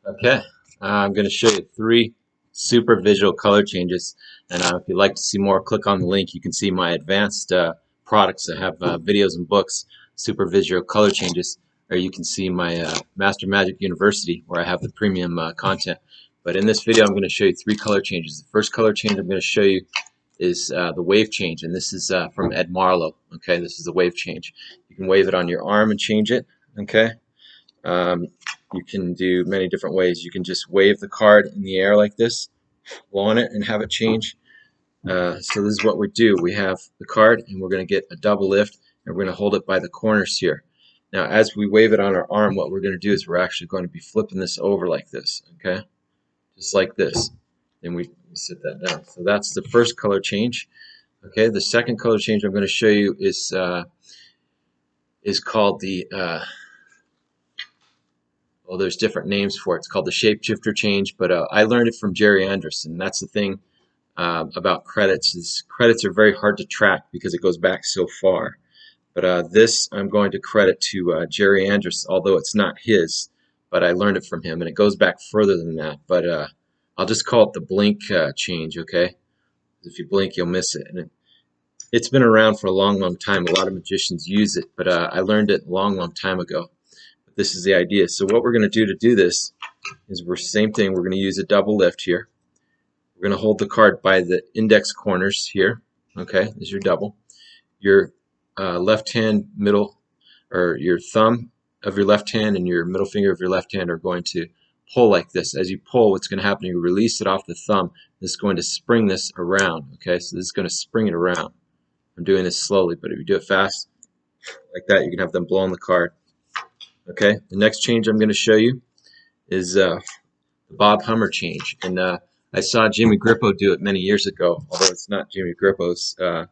Okay, I'm going to show you three super visual color changes, and if you'd like to see more, click on the link. You can see my advanced products that have videos and books, super visual color changes, or you can see my Master Magic University where I have the premium content. But in this video, I'm going to show you three color changes. The first color change I'm going to show you is the wave change, and this is from Ed Marlowe. Okay, this is the wave change. You can wave it on your arm and change it. Okay. You can do many different ways. You can just wave the card in the air like this, blow on it, and have it change. So this is what we do. We have the card, and we're going to get a double lift, and we're going to hold it by the corners here. Now, as we wave it on our arm, what we're going to do is we're actually going to be flipping this over like this, okay? Just like this. Then we sit that down. So that's the first color change. Okay, the second color change I'm going to show you is called the well, there's different names for it. It's called the shapeshifter change, but I learned it from Jerry Anderson. That's the thing about credits is credits are very hard to track because it goes back so far. But this I'm going to credit to Jerry Anderson, although it's not his, but I learned it from him, and it goes back further than that. But I'll just call it the blink change, okay? If you blink, you'll miss it. And it's been around for a long, long time. A lot of magicians use it, but I learned it a long, long time ago. This is the idea. So what we're going to do this is same thing. We're going to use a double lift here. We're going to hold the card by the index corners here. Okay, this is your double. Your left hand middle, or your thumb of your left hand and your middle finger of your left hand are going to pull like this. As you pull, what's going to happen, you release it off the thumb. This is going to spring this around. Okay, so this is going to spring it around. I'm doing this slowly, but if you do it fast, like that, you can have them blow on the card. Okay, the next change I'm going to show you is the Bob Hummer change, and I saw Jimmy Grippo do it many years ago, although it's not Jimmy Grippo's. I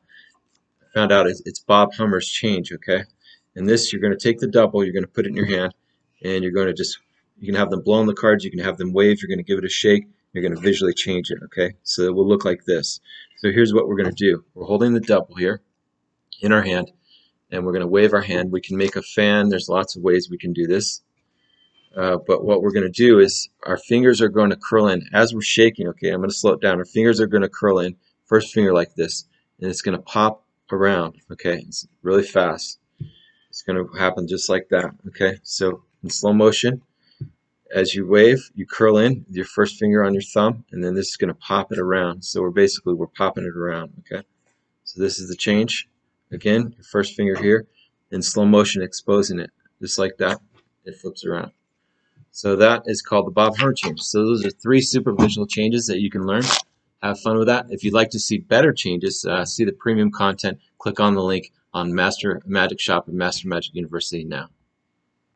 found out it's Bob Hummer's change. Okay, and this you're going to take the double, you're going to put it in your hand, and you're going to you can have them blow on the cards, you can have them wave, you're going to give it a shake, you're going to visually change it. Okay, so it will look like this. So here's what we're going to do. We're holding the double here in our hand, and we're going to wave our hand. We can make a fan. There's lots of ways we can do this. But what we're going to do is our fingers are going to curl in as we're shaking. Okay, I'm going to slow it down. Our fingers are going to curl in. First finger like this, and it's going to pop around. Okay, it's really fast. It's going to happen just like that. Okay, so in slow motion, as you wave, you curl in with your first finger on your thumb, and then this is going to pop it around. So we're popping it around. Okay, so this is the change. Again, your first finger here, in slow motion exposing it, just like that, it flips around. So that is called the Bob Hummer change. So those are three super visual changes that you can learn. Have fun with that. If you'd like to see better changes, see the premium content, click on the link on Master Magic Shop at Master Magic University now.